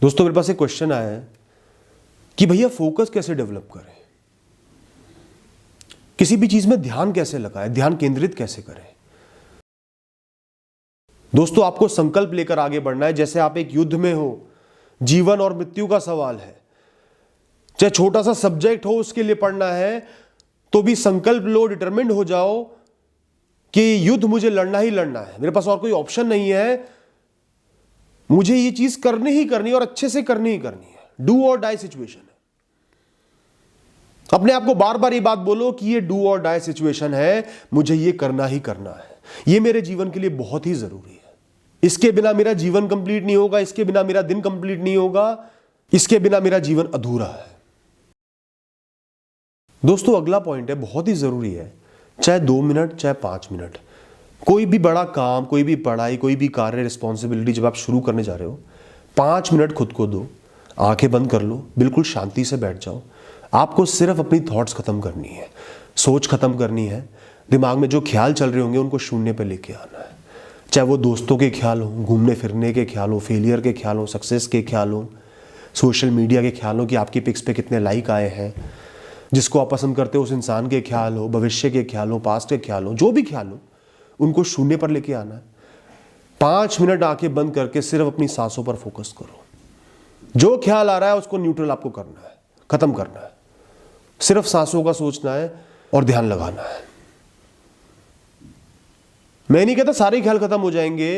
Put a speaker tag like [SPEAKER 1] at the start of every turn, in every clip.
[SPEAKER 1] दोस्तों मेरे पास एक क्वेश्चन आया है कि भैया फोकस कैसे डेवलप करें, किसी भी चीज में ध्यान कैसे लगाएं, ध्यान केंद्रित कैसे करें। दोस्तों आपको संकल्प लेकर आगे बढ़ना है। जैसे आप एक युद्ध में हो, जीवन और मृत्यु का सवाल है, चाहे छोटा सा सब्जेक्ट हो उसके लिए पढ़ना है, तो भी संकल्प लो, डिटरमिन्ड हो जाओ कि युद्ध मुझे लड़ना ही लड़ना है, मेरे पास और कोई ऑप्शन नहीं है, मुझे ये चीज करनी ही करनी है और अच्छे से करनी ही करनी है। डू और डाई सिचुएशन है। अपने आप को बार बार ये बात बोलो कि ये डू और डाई सिचुएशन है, मुझे ये करना ही करना है, ये मेरे जीवन के लिए बहुत ही जरूरी है। इसके बिना मेरा जीवन कंप्लीट नहीं होगा, इसके बिना मेरा दिन कंप्लीट नहीं होगा, इसके बिना मेरा जीवन अधूरा है। दोस्तों अगला पॉइंट है, बहुत ही जरूरी है, चाहे 2 मिनट चाहे 5 मिनट, कोई भी बड़ा काम, कोई भी पढ़ाई, कोई भी कार्य, रिस्पॉन्सिबिलिटी जब आप शुरू करने जा रहे हो, 5 मिनट खुद को दो, आंखें बंद कर लो, बिल्कुल शांति से बैठ जाओ। आपको सिर्फ अपनी थॉट्स खत्म करनी है, सोच खत्म करनी है। दिमाग में जो ख्याल चल रहे होंगे उनको शून्य पे लेके आना है। चाहे वो दोस्तों के ख्याल हो, घूमने फिरने के ख्याल हो, फेलियर के ख्याल हो, सक्सेस के ख्याल हो, सोशल मीडिया के ख्याल हो कि आपकी पिक्स पे कितने लाइक आए हैं, जिसको आप पसंद करते हो उस इंसान के ख्याल हो, भविष्य के ख्याल हो, पास्ट के ख्याल हो, जो भी ख्याल हो उनको शून्य पर लेके आना है। 5 मिनट आंखें बंद करके सिर्फ अपनी सांसों पर फोकस करो। जो ख्याल आ रहा है उसको न्यूट्रल आपको करना है, खत्म करना है, सिर्फ सांसों का सोचना है और ध्यान लगाना है। मैं नहीं कहता सारे ख्याल खत्म हो जाएंगे,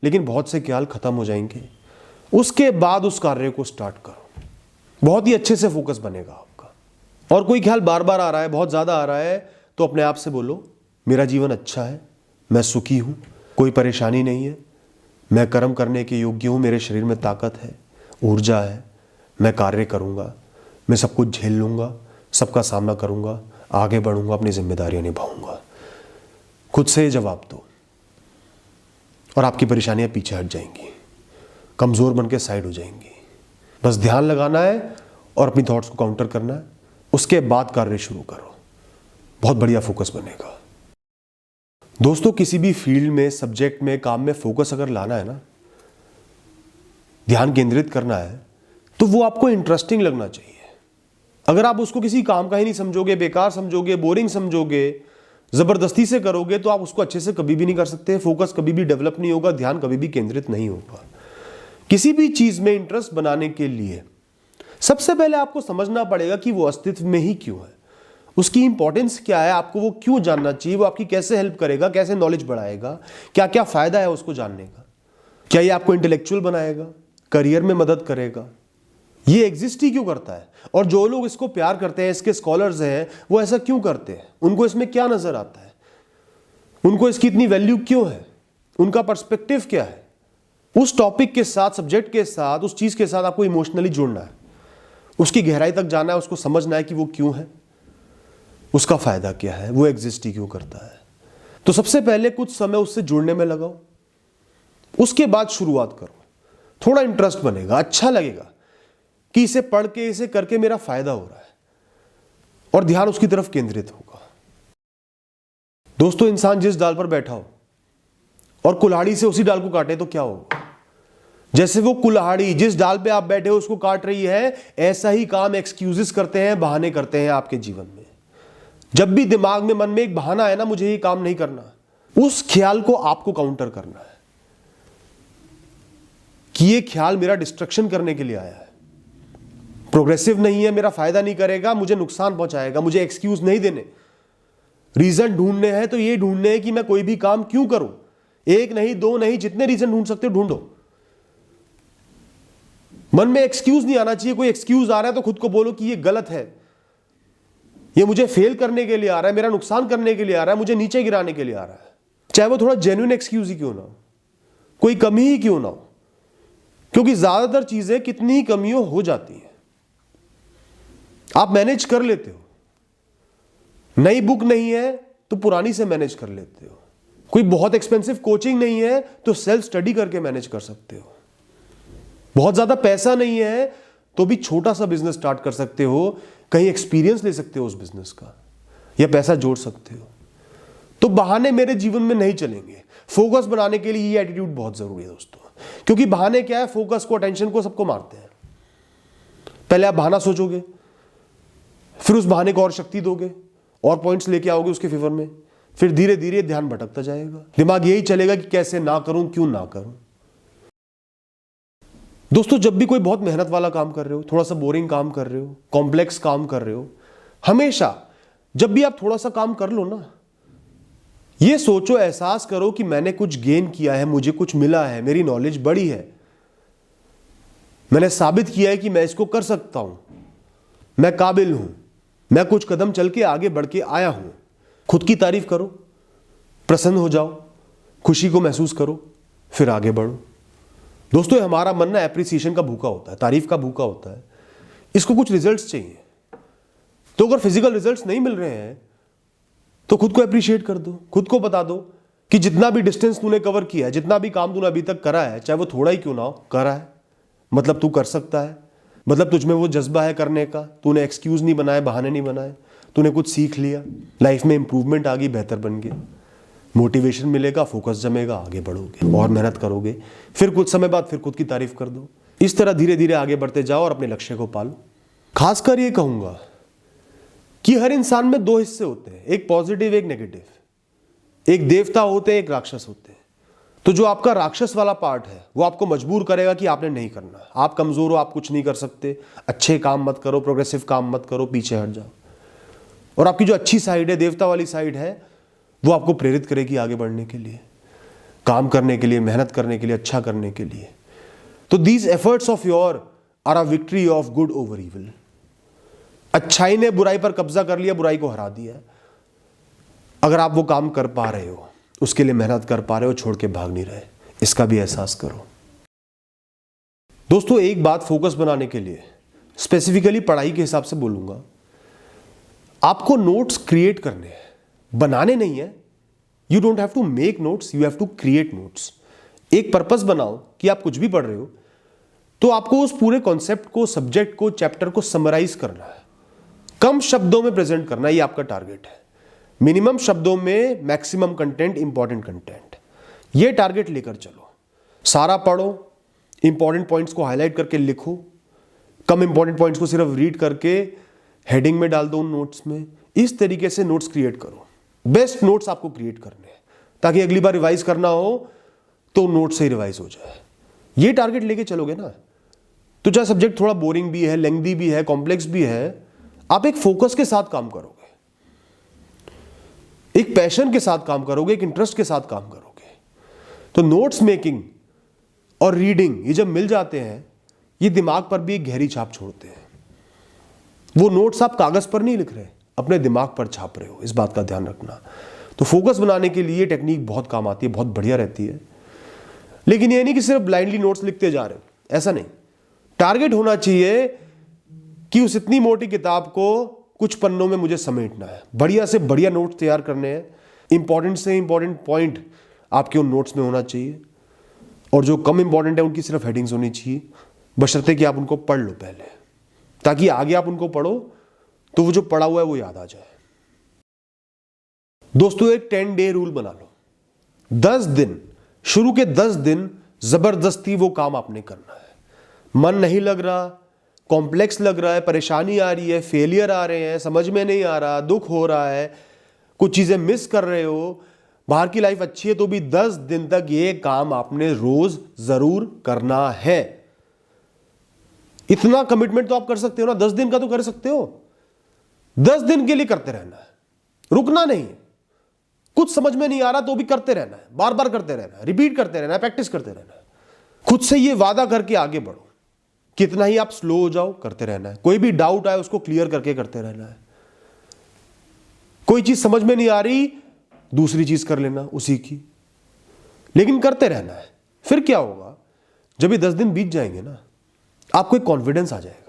[SPEAKER 1] लेकिन बहुत से ख्याल खत्म हो जाएंगे। उसके बाद उस कार्य को स्टार्ट करो, बहुत ही अच्छे से फोकस बनेगा आपका। और कोई ख्याल बार बार आ रहा है, बहुत ज्यादा आ रहा है, तो अपने आप से बोलो मेरा जीवन अच्छा है, मैं सुखी हूं, कोई परेशानी नहीं है, मैं कर्म करने के योग्य हूं, मेरे शरीर में ताकत है, ऊर्जा है, मैं कार्य करूंगा, मैं सब कुछ झेल लूंगा, सबका सामना करूंगा, आगे बढ़ूंगा, अपनी जिम्मेदारियां निभाऊंगा। खुद से जवाब दो और आपकी परेशानियां पीछे हट जाएंगी, कमजोर बन के साइड हो जाएंगी। बस ध्यान लगाना है और अपनी थॉट्स को काउंटर करना है, उसके बाद कार्य शुरू करो, बहुत बढ़िया फोकस बनेगा। दोस्तों किसी भी फील्ड में, सब्जेक्ट में, काम में फोकस अगर लाना है ना, ध्यान केंद्रित करना है, तो वो आपको इंटरेस्टिंग लगना चाहिए। अगर आप उसको किसी काम का ही नहीं समझोगे, बेकार समझोगे, बोरिंग समझोगे, जबरदस्ती से करोगे, तो आप उसको अच्छे से कभी भी नहीं कर सकते। फोकस कभी भी डेवलप नहीं होगा, ध्यान कभी भी केंद्रित नहीं होगा। किसी भी चीज में इंटरेस्ट बनाने के लिए सबसे पहले आपको समझना पड़ेगा कि वो अस्तित्व में ही क्यों है, उसकी इंपॉर्टेंस क्या है, आपको वो क्यों जानना चाहिए, वो आपकी कैसे हेल्प करेगा, कैसे नॉलेज बढ़ाएगा, क्या क्या फायदा है उसको जानने का, क्या ये आपको इंटेलेक्चुअल बनाएगा, करियर में मदद करेगा, ये एग्जिस्ट ही क्यों करता है। और जो लोग इसको प्यार करते हैं, इसके स्कॉलर्स हैं, वो ऐसा क्यों करते हैं, उनको इसमें क्या नजर आता है, उनको इसकी इतनी वैल्यू क्यों है, उनका पर्सपेक्टिव क्या है। उस टॉपिक के साथ, सब्जेक्ट के साथ, उस चीज के साथ आपको इमोशनली जुड़ना है, उसकी गहराई तक जाना है, उसको समझना है कि वो क्यों है, उसका फायदा क्या है, वो एग्जिस्ट ही क्यों करता है। तो सबसे पहले कुछ समय उससे जुड़ने में लगाओ, उसके बाद शुरुआत करो। थोड़ा इंटरेस्ट बनेगा, अच्छा लगेगा कि इसे पढ़ के, इसे करके मेरा फायदा हो रहा है, और ध्यान उसकी तरफ केंद्रित होगा। दोस्तों इंसान जिस डाल पर बैठा हो और कुल्हाड़ी से उसी डाल को काटे तो क्या होगा। जैसे वो कुल्हाड़ी जिस डाल पे आप बैठे हो उसको काट रही है, ऐसा ही काम एक्सक्यूजेस करते हैं, बहाने करते हैं आपके जीवन में। जब भी दिमाग में, मन में एक बहाना है ना, मुझे ये काम नहीं करना, उस ख्याल को आपको काउंटर करना है कि ये ख्याल मेरा डिस्ट्रक्शन करने के लिए आया है, प्रोग्रेसिव नहीं है, मेरा फायदा नहीं करेगा, मुझे नुकसान पहुंचाएगा। मुझे एक्सक्यूज नहीं देने, रीजन ढूंढने हैं तो ये ढूंढने हैं कि मैं कोई भी काम क्यों करूं। 1 नहीं, 2 नहीं, जितने रीजन ढूंढ सकते हो ढूंढो। मन में एक्सक्यूज नहीं आना चाहिए। कोई एक्सक्यूज आ रहा है तो खुद को बोलो कि ये गलत है, ये मुझे फेल करने के लिए आ रहा है, मेरा नुकसान करने के लिए आ रहा है, मुझे नीचे गिराने के लिए आ रहा है। चाहे वो थोड़ा जेन्युइन एक्सक्यूज ही क्यों ना हो, कोई कमी ही क्यों ना हो, क्योंकि ज्यादातर चीजें कितनी ही कमियों हो जाती हैं, आप मैनेज कर लेते हो। नई बुक नहीं है तो पुरानी से मैनेज कर लेते हो। कोई बहुत एक्सपेंसिव कोचिंग नहीं है तो सेल्फ स्टडी करके मैनेज कर सकते हो। बहुत ज्यादा पैसा नहीं है तो भी छोटा सा बिजनेस स्टार्ट कर सकते हो, कहीं एक्सपीरियंस ले सकते हो उस बिजनेस का, या पैसा जोड़ सकते हो। तो बहाने मेरे जीवन में नहीं चलेंगे। फोकस बनाने के लिए ये एटीट्यूड बहुत जरूरी है दोस्तों, क्योंकि बहाने क्या है, फोकस को, अटेंशन को, सबको मारते हैं। पहले आप बहाना सोचोगे, फिर उस बहाने को और शक्ति दोगे और पॉइंट्स लेके आओगे उसके फेवर में, फिर धीरे धीरे ध्यान भटकता जाएगा। दिमाग यही चलेगा कि कैसे ना करूं, क्यों ना करूं। दोस्तों, जब भी कोई बहुत मेहनत वाला काम कर रहे हो, थोड़ा सा बोरिंग काम कर रहे हो, कॉम्प्लेक्स काम कर रहे हो, हमेशा जब भी आप थोड़ा सा काम कर लो ना, ये सोचो, एहसास करो कि मैंने कुछ गेन किया है, मुझे कुछ मिला है, मेरी नॉलेज बढ़ी है, मैंने साबित किया है कि मैं इसको कर सकता हूं, मैं काबिल हूं, मैं कुछ कदम चल के आगे बढ़ के आया हूं। खुद की तारीफ करो, प्रसन्न हो जाओ, खुशी को महसूस करो, फिर आगे बढ़ो। दोस्तों, हमारा मन ना एप्रिसिएशन का भूखा होता है, तारीफ का भूखा होता है। इसको कुछ रिजल्ट्स चाहिए। तो अगर फिजिकल रिजल्ट्स नहीं मिल रहे हैं तो खुद को अप्रिशिएट कर दो, खुद को बता दो कि जितना भी डिस्टेंस तूने कवर किया है, जितना भी काम तूने अभी तक करा है, चाहे वो थोड़ा ही क्यों ना हो, करा है, मतलब तू कर सकता है, मतलब तुझ में वो जज्बा है करने का, तूने एक्सक्यूज नहीं बनाए, बहाने नहीं बनाए, तूने कुछ सीख लिया, लाइफ में इंप्रूवमेंट आ गई, बेहतर बन गया, मोटिवेशन मिलेगा, फोकस जमेगा, आगे बढ़ोगे और मेहनत करोगे, फिर कुछ समय बाद फिर खुद की तारीफ कर दो। इस तरह धीरे धीरे आगे बढ़ते जाओ और अपने लक्ष्य को पालो। खासकर ये कहूंगा कि हर इंसान में दो हिस्से होते हैं, एक पॉजिटिव, एक नेगेटिव। एक देवता होते हैं, एक राक्षस होते हैं। तो जो आपका राक्षस वाला पार्ट है वो आपको मजबूर करेगा कि आपने नहीं करना, आप कमजोर हो, आप कुछ नहीं कर सकते, अच्छे काम मत करो, प्रोग्रेसिव काम मत करो, पीछे हट जाओ। और आपकी जो अच्छी साइड है, देवता वाली साइड है, वो आपको प्रेरित करेगी आगे बढ़ने के लिए, काम करने के लिए, मेहनत करने के लिए, अच्छा करने के लिए। तो these efforts of your are a victory of good over evil. अच्छाई ने बुराई पर कब्जा कर लिया, बुराई को हरा दिया। अगर आप वो काम कर पा रहे हो, उसके लिए मेहनत कर पा रहे हो, छोड़ के भाग नहीं रहे, इसका भी एहसास करो। दोस्तों, एक बात फोकस बनाने के लिए स्पेसिफिकली पढ़ाई के हिसाब से बोलूंगा, आपको नोट्स क्रिएट करने हैं, बनाने नहीं है। You don't have to make notes, you have to create notes. एक पर्पस बनाओ कि आप कुछ भी पढ़ रहे हो तो आपको उस पूरे कॉन्सेप्ट को, सब्जेक्ट को, चैप्टर को समराइज करना है, कम शब्दों में प्रेजेंट करना है, ये आपका टारगेट है। मिनिमम शब्दों में मैक्सिमम कंटेंट, इंपॉर्टेंट कंटेंट, ये टारगेट लेकर चलो। सारा पढ़ो, इंपॉर्टेंट पॉइंट्स को हाईलाइट करके लिखो, कम इंपॉर्टेंट पॉइंट्स को सिर्फ रीड करके हेडिंग में डाल दो उन नोट्स में। इस तरीके से नोट्स क्रिएट करो। बेस्ट नोट्स आपको क्रिएट करने हैं ताकि अगली बार रिवाइज करना हो तो नोट से ही रिवाइज हो जाए। ये टारगेट लेके चलोगे ना, तो चाहे सब्जेक्ट थोड़ा बोरिंग भी है, लेंथी भी है, कॉम्प्लेक्स भी है, आप एक फोकस के साथ काम करोगे, एक पैशन के साथ काम करोगे, एक इंटरेस्ट के साथ काम करोगे। तो नोट्स मेकिंग और रीडिंग ये जब मिल जाते हैं, ये दिमाग पर भी एक गहरी छाप छोड़ते हैं। वो नोट्स आप कागज पर नहीं लिख रहे, अपने दिमाग पर छाप रहे हो, इस बात का ध्यान रखना। तो फोकस बनाने के लिए टेक्निक बहुत काम आती है, बहुत बढ़िया रहती है। लेकिन ये नहीं कि सिर्फ ब्लाइंडली नोट्स लिखते जा रहे हो, ऐसा नहीं। टारगेट होना चाहिए कि उस इतनी मोटी किताब को कुछ पन्नों में मुझे समेटना है, बढ़िया से बढ़िया नोट्स तैयार करने हैं, इंपॉर्टेंट से इंपॉर्टेंट पॉइंट आपके उन नोट्स में होना चाहिए, और जो कम इंपॉर्टेंट है उनकी सिर्फ हेडिंग्स होनी चाहिए, बशर्ते कि आप उनको पढ़ लो पहले, ताकि आगे आप उनको पढ़ो तो वो जो पढ़ा हुआ है वो याद आ जाए। दोस्तों, एक 10 डे रूल बना लो। 10 दिन, शुरू के 10 दिन जबरदस्ती वो काम आपने करना है। मन नहीं लग रहा, कॉम्प्लेक्स लग रहा है, परेशानी आ रही है, फेलियर आ रहे हैं, समझ में नहीं आ रहा, दुख हो रहा है, कुछ चीजें मिस कर रहे हो, बाहर की लाइफ अच्छी है, तो भी 10 दिन तक ये काम आपने रोज जरूर करना है। इतना कमिटमेंट तो आप कर सकते हो ना, 10 दिन का तो कर सकते हो। 10 दिन के लिए करते रहना है, रुकना नहीं है। कुछ समझ में नहीं आ रहा तो भी करते रहना है, बार बार करते रहना है, रिपीट करते रहना है, प्रैक्टिस करते रहना है। खुद से ये वादा करके आगे बढ़ो, कितना ही आप स्लो हो जाओ, करते रहना है। कोई भी डाउट आए उसको क्लियर करके करते रहना है। कोई चीज समझ में नहीं आ रही, दूसरी चीज कर लेना उसी की, लेकिन करते रहना है। फिर क्या होगा, जब ये 10 दिन बीत जाएंगे ना, आपको एक कॉन्फिडेंस आ जाएगा।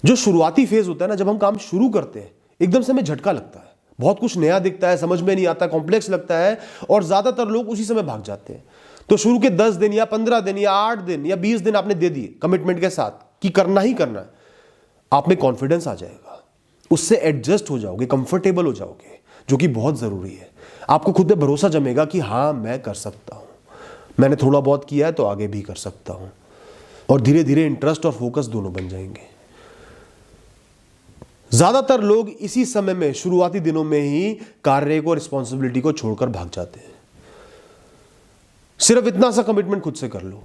[SPEAKER 1] जो शुरुआती फेज होता है ना, जब हम काम शुरू करते हैं, एकदम से हमें झटका लगता है, बहुत कुछ नया दिखता है, समझ में नहीं आता, कॉम्प्लेक्स लगता है, और ज्यादातर लोग उसी समय भाग जाते हैं। तो शुरू के 10 दिन या 15 दिन या 8 दिन या 20 दिन आपने दे दिए कमिटमेंट के साथ कि करना ही करना है, आप में कॉन्फिडेंस आ जाएगा, उससे एडजस्ट हो जाओगे, कंफर्टेबल हो जाओगे, जो कि बहुत जरूरी है। आपको खुद पे भरोसा जमेगा कि हाँ, मैं कर सकता हूं, मैंने थोड़ा बहुत किया है तो आगे भी कर सकता हूं, और धीरे धीरे इंटरेस्ट और फोकस दोनों बन जाएंगे। ज्यादातर लोग इसी समय में, शुरुआती दिनों में ही कार्य को, रिस्पॉन्सिबिलिटी को छोड़कर भाग जाते हैं। सिर्फ इतना सा कमिटमेंट खुद से कर लो।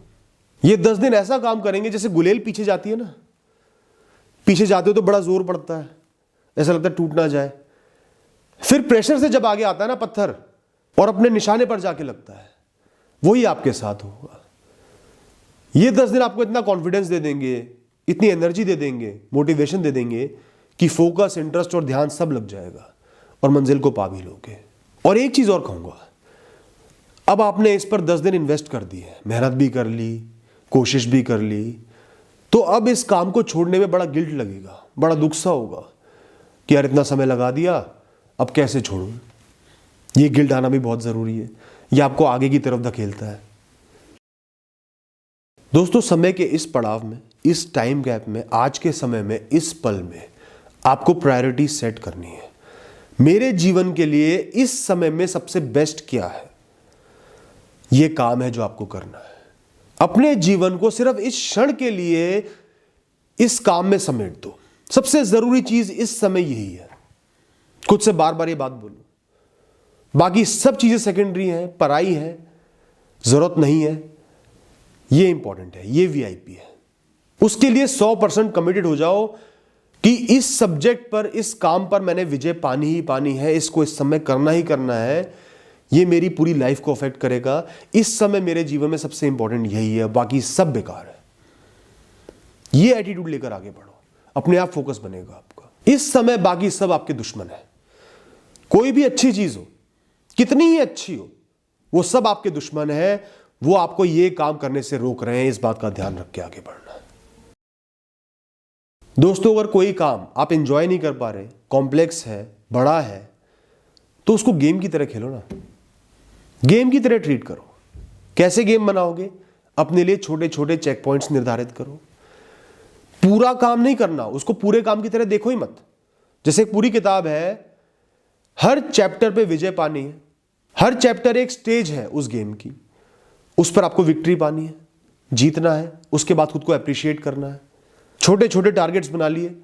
[SPEAKER 1] ये 10 दिन ऐसा काम करेंगे जैसे गुलेल पीछे जाती है ना, पीछे जाते हो तो बड़ा जोर पड़ता है, ऐसा लगता है टूट ना जाए। फिर प्रेशर से जब आगे आता है ना पत्थर, और अपने निशाने पर जाके लगता है, वही आपके साथ होगा। ये 10 दिन आपको इतना कॉन्फिडेंस दे देंगे, इतनी एनर्जी दे देंगे, मोटिवेशन दे देंगे कि फोकस, इंटरेस्ट और ध्यान सब लग जाएगा और मंजिल को पा भी लोगे। और एक चीज और कहूंगा, अब आपने इस पर 10 दिन इन्वेस्ट कर दी है, मेहनत भी कर ली, कोशिश भी कर ली, तो अब इस काम को छोड़ने में बड़ा गिल्ट लगेगा, बड़ा दुख सा होगा कि यार इतना समय लगा दिया, अब कैसे छोड़ूं। ये गिल्ट आना भी बहुत जरूरी है, ये आपको आगे की तरफ धकेलता है। दोस्तों, समय के इस पड़ाव में, इस टाइम गैप में, आज के समय में, इस पल में आपको प्रायोरिटी सेट करनी है। मेरे जीवन के लिए इस समय में सबसे बेस्ट क्या है, यह काम है जो आपको करना है। अपने जीवन को सिर्फ इस क्षण के लिए इस काम में समेट दो। सबसे जरूरी चीज इस समय यही है। खुद से बार बार ये बात बोलो, बाकी सब चीजें सेकेंडरी हैं, पराई है, जरूरत नहीं है, ये इंपॉर्टेंट है, ये वीआईपी है। उसके लिए 100% कमिटेड हो जाओ कि इस सब्जेक्ट पर, इस काम पर मैंने विजय पानी ही पानी है, इसको इस समय करना ही करना है, ये मेरी पूरी लाइफ को अफेक्ट करेगा, इस समय मेरे जीवन में सबसे इंपॉर्टेंट यही है, बाकी सब बेकार है। ये एटीट्यूड लेकर आगे बढ़ो, अपने आप फोकस बनेगा आपका। इस समय बाकी सब आपके दुश्मन है। कोई भी अच्छी चीज हो, कितनी ही अच्छी हो, वो सब आपके दुश्मन है। वो आपको ये काम करने से रोक रहे हैं, इस बात का ध्यान रख के आगे बढ़ना है। दोस्तों, अगर कोई काम आप एंजॉय नहीं कर पा रहे, कॉम्प्लेक्स है, बड़ा है, तो उसको गेम की तरह खेलो ना, गेम की तरह ट्रीट करो। कैसे गेम बनाओगे? अपने लिए छोटे छोटे चेक पॉइंट्स निर्धारित करो। पूरा काम नहीं करना, उसको पूरे काम की तरह देखो ही मत। जैसे एक पूरी किताब है, हर चैप्टर पे विजय पानी है, हर चैप्टर एक स्टेज है उस गेम की, उस पर आपको विक्ट्री पानी है, जीतना है, उसके बाद खुद को अप्रिशिएट करना है। छोटे छोटे टारगेट्स बना लिए,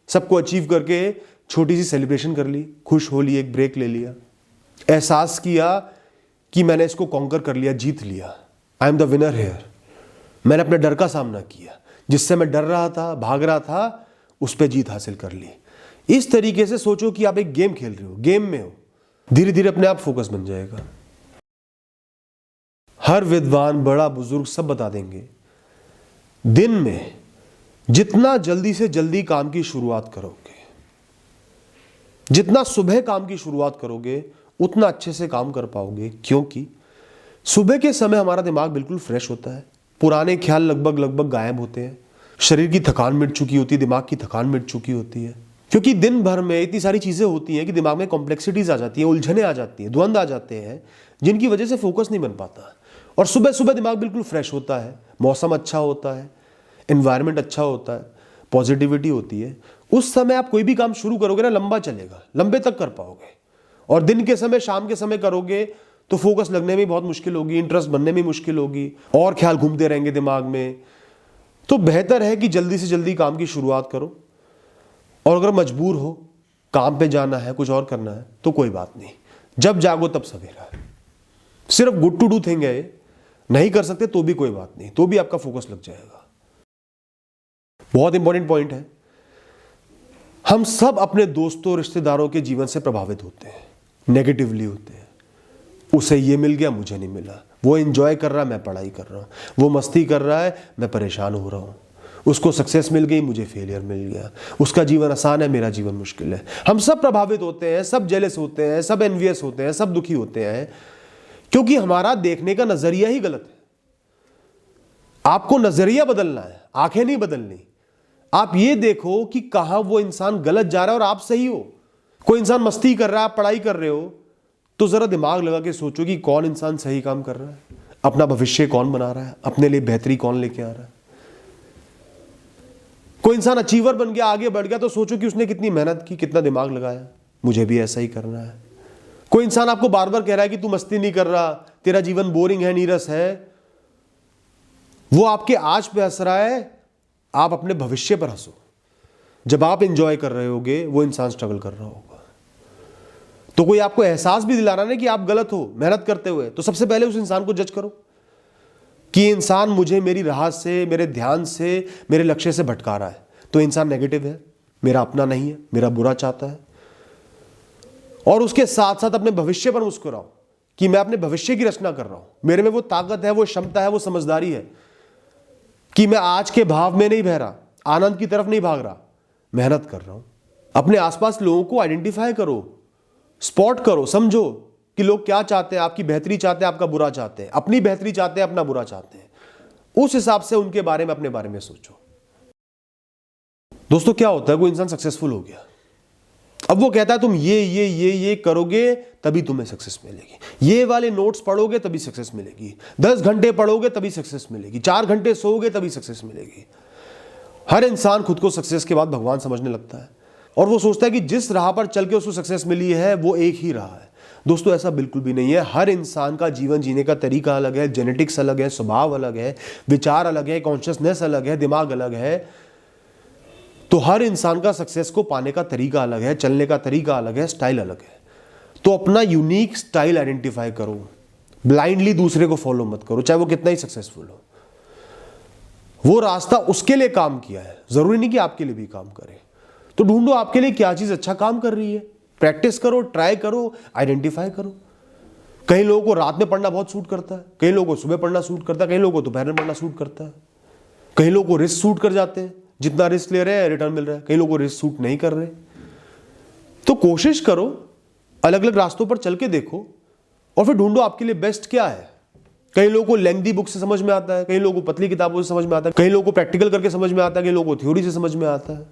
[SPEAKER 1] सबको अचीव करके छोटी सी सेलिब्रेशन कर ली, खुश हो लिए, एक ब्रेक ले लिया, एहसास किया कि मैंने इसको कॉन्कर कर लिया, जीत लिया, I am the winner here. मैंने अपने डर का सामना किया, जिससे मैं डर रहा था, भाग रहा था, उस पर जीत हासिल कर ली। इस तरीके से सोचो कि आप एक गेम खेल रहे हो, गेम में हो, धीरे धीरे अपने आप फोकस बन जाएगा। हर विद्वान, बड़ा बुजुर्ग सब बता देंगे, दिन में जितना जल्दी से जल्दी काम की शुरुआत करोगे, जितना सुबह काम की शुरुआत करोगे, उतना अच्छे से काम कर पाओगे। क्योंकि सुबह के समय हमारा दिमाग बिल्कुल फ्रेश होता है, पुराने ख्याल लगभग गायब होते हैं, शरीर की थकान मिट चुकी होती है, दिमाग की थकान मिट चुकी होती है। क्योंकि दिन भर में इतनी सारी चीजें होती हैं कि दिमाग में कॉम्प्लेक्सिटीज आ जाती है, उलझने आ जाती है, द्वंद्व आ जाते हैं, जिनकी वजह से फोकस नहीं बन पाता। और सुबह सुबह दिमाग बिल्कुल फ्रेश होता है, मौसम अच्छा होता है, एनवायरनमेंट अच्छा होता है, पॉजिटिविटी होती है। उस समय आप कोई भी काम शुरू करोगे ना, लंबा चलेगा, लंबे तक कर पाओगे। और दिन के समय, शाम के समय करोगे तो फोकस लगने में बहुत मुश्किल होगी, इंटरेस्ट बनने में मुश्किल होगी, और ख्याल घूमते रहेंगे दिमाग में। तो बेहतर है कि जल्दी से जल्दी काम की शुरुआत करो। और अगर मजबूर हो, काम पे जाना है, कुछ और करना है, तो कोई बात नहीं, जब जागो तब सवेरा है। सिर्फ गुड टू डू थिंग है, नहीं कर सकते तो भी कोई बात नहीं, तो भी आपका फोकस लग जाएगा। बहुत इंपॉर्टेंट पॉइंट है, हम सब अपने दोस्तों, रिश्तेदारों के जीवन से प्रभावित होते हैं, नेगेटिवली होते हैं। उसे ये मिल गया, मुझे नहीं मिला, वो एंजॉय कर रहा है, मैं पढ़ाई कर रहा हूं, वो मस्ती कर रहा है, मैं परेशान हो रहा हूं, उसको सक्सेस मिल गई, मुझे फेलियर मिल गया, उसका जीवन आसान है, मेरा जीवन मुश्किल है। हम सब प्रभावित होते हैं, सब जेलस होते हैं, सब एनवियस होते हैं, सब दुखी होते हैं, क्योंकि हमारा देखने का नजरिया ही गलत है। आपको नजरिया बदलना है, आंखें नहीं बदलनी। आप ये देखो कि कहां वो इंसान गलत जा रहा है और आप सही हो। कोई इंसान मस्ती कर रहा है, आप पढ़ाई कर रहे हो, तो जरा दिमाग लगा के सोचो कि कौन इंसान सही काम कर रहा है, अपना भविष्य कौन बना रहा है, अपने लिए बेहतरी कौन लेके आ रहा है। कोई इंसान अचीवर बन गया, आगे बढ़ गया, तो सोचो कि उसने कितनी मेहनत की, कितना दिमाग लगाया, मुझे भी ऐसा ही करना है। कोई इंसान आपको बार बार कह रहा है कि तू मस्ती नहीं कर रहा, तेरा जीवन बोरिंग है, नीरस है, वो आपके आज पे हंस रहा है, आप अपने भविष्य पर हंसो। जब आप एंजॉय कर रहे होगे वो इंसान स्ट्रगल कर रहा होगा। तो कोई आपको एहसास भी दिला रहा है कि आप गलत हो मेहनत करते हुए, तो सबसे पहले उस इंसान को जज करो कि इंसान मुझे मेरी राह से, मेरे ध्यान से, मेरे लक्ष्य से भटका रहा है, तो इंसान नेगेटिव है, मेरा अपना नहीं है, मेरा बुरा चाहता है। और उसके साथ साथ अपने भविष्य पर मुस्कुराओ कि मैं अपने भविष्य की रचना कर रहा हूं, मेरे में वो ताकत है, वो क्षमता है, वो समझदारी है कि मैं आज के भाव में नहीं बह रहा, आनंद की तरफ नहीं भाग रहा, मेहनत कर रहा हूं। अपने आसपास लोगों को आइडेंटिफाई करो, स्पॉट करो, समझो कि लोग क्या चाहते हैं, आपकी बेहतरी चाहते हैं, आपका बुरा चाहते हैं, अपनी बेहतरी चाहते हैं, अपना बुरा चाहते हैं। उस हिसाब से उनके बारे में, अपने बारे में सोचो। दोस्तों क्या होता है, कोई इंसान सक्सेसफुल हो गया, अब वो कहता है तुम ये करोगे तभी तुम्हें सक्सेस मिलेगी, ये वाले नोट्स पढ़ोगे तभी सक्सेस मिलेगी, 10 घंटे पढ़ोगे तभी सक्सेस मिलेगी, 4 घंटे सोओगे तभी सक्सेस मिलेगी। हर इंसान खुद को सक्सेस के बाद भगवान समझने लगता है और वो सोचता है कि जिस राह पर चल के उसको सक्सेस मिली है वो एक ही राह है। दोस्तों ऐसा बिल्कुल भी नहीं है। हर इंसान का जीवन जीने का तरीका अलग है, जेनेटिक्स अलग है, स्वभाव अलग है, विचार अलग है, कॉन्शियसनेस अलग है, दिमाग अलग है। तो हर इंसान का सक्सेस को पाने का तरीका अलग है, चलने का तरीका अलग है, स्टाइल अलग है। तो अपना यूनिक स्टाइल आइडेंटिफाई करो, ब्लाइंडली दूसरे को फॉलो मत करो, चाहे वो कितना ही सक्सेसफुल हो। वो रास्ता उसके लिए काम किया है, जरूरी नहीं कि आपके लिए भी काम करे। तो ढूंढो आपके लिए क्या चीज अच्छा काम कर रही है, प्रैक्टिस करो, ट्राई करो, आइडेंटिफाई करो। कई लोगों को रात में पढ़ना बहुत सूट करता है, कई लोगों को सुबह पढ़ना सूट करता है, कई लोगों को दोपहर में पढ़ना सूट करता है, कई लोगों को रिस्क सूट कर जाते हैं, जितना रिस्क ले रहे हैं रिटर्न मिल रहा है, कई लोगों को रिस्क सूट नहीं कर रहे। तो कोशिश करो, अलग अलग रास्तों पर चल के देखो और फिर ढूंढो आपके लिए बेस्ट क्या है। कई लोगों को लेंथी बुक से समझ में आता है, कई लोगों को पतली किताबों से समझ में आता है, कई लोगों को प्रैक्टिकल करके समझ में आता है, कई लोगों को थ्योरी से समझ में आता है।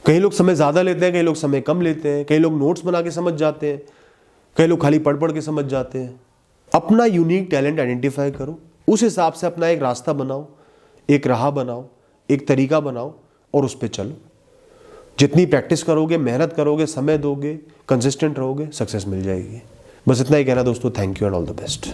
[SPEAKER 1] कई लोग समय ज्यादा लेते हैं, कई लोग समय कम लेते हैं, कई लोग नोट्स बना के समझ जाते हैं, कई लोग खाली पढ़ पढ़ के समझ जाते हैं। अपना यूनिक टैलेंट आइडेंटिफाई करो, उस हिसाब से अपना एक रास्ता बनाओ, एक राह बनाओ, एक तरीका बनाओ और उस पर चलो। जितनी प्रैक्टिस करोगे, मेहनत करोगे, समय दोगे, कंसिस्टेंट रहोगे, सक्सेस मिल जाएगी। बस इतना ही कहना दोस्तों। Thank you and all the best.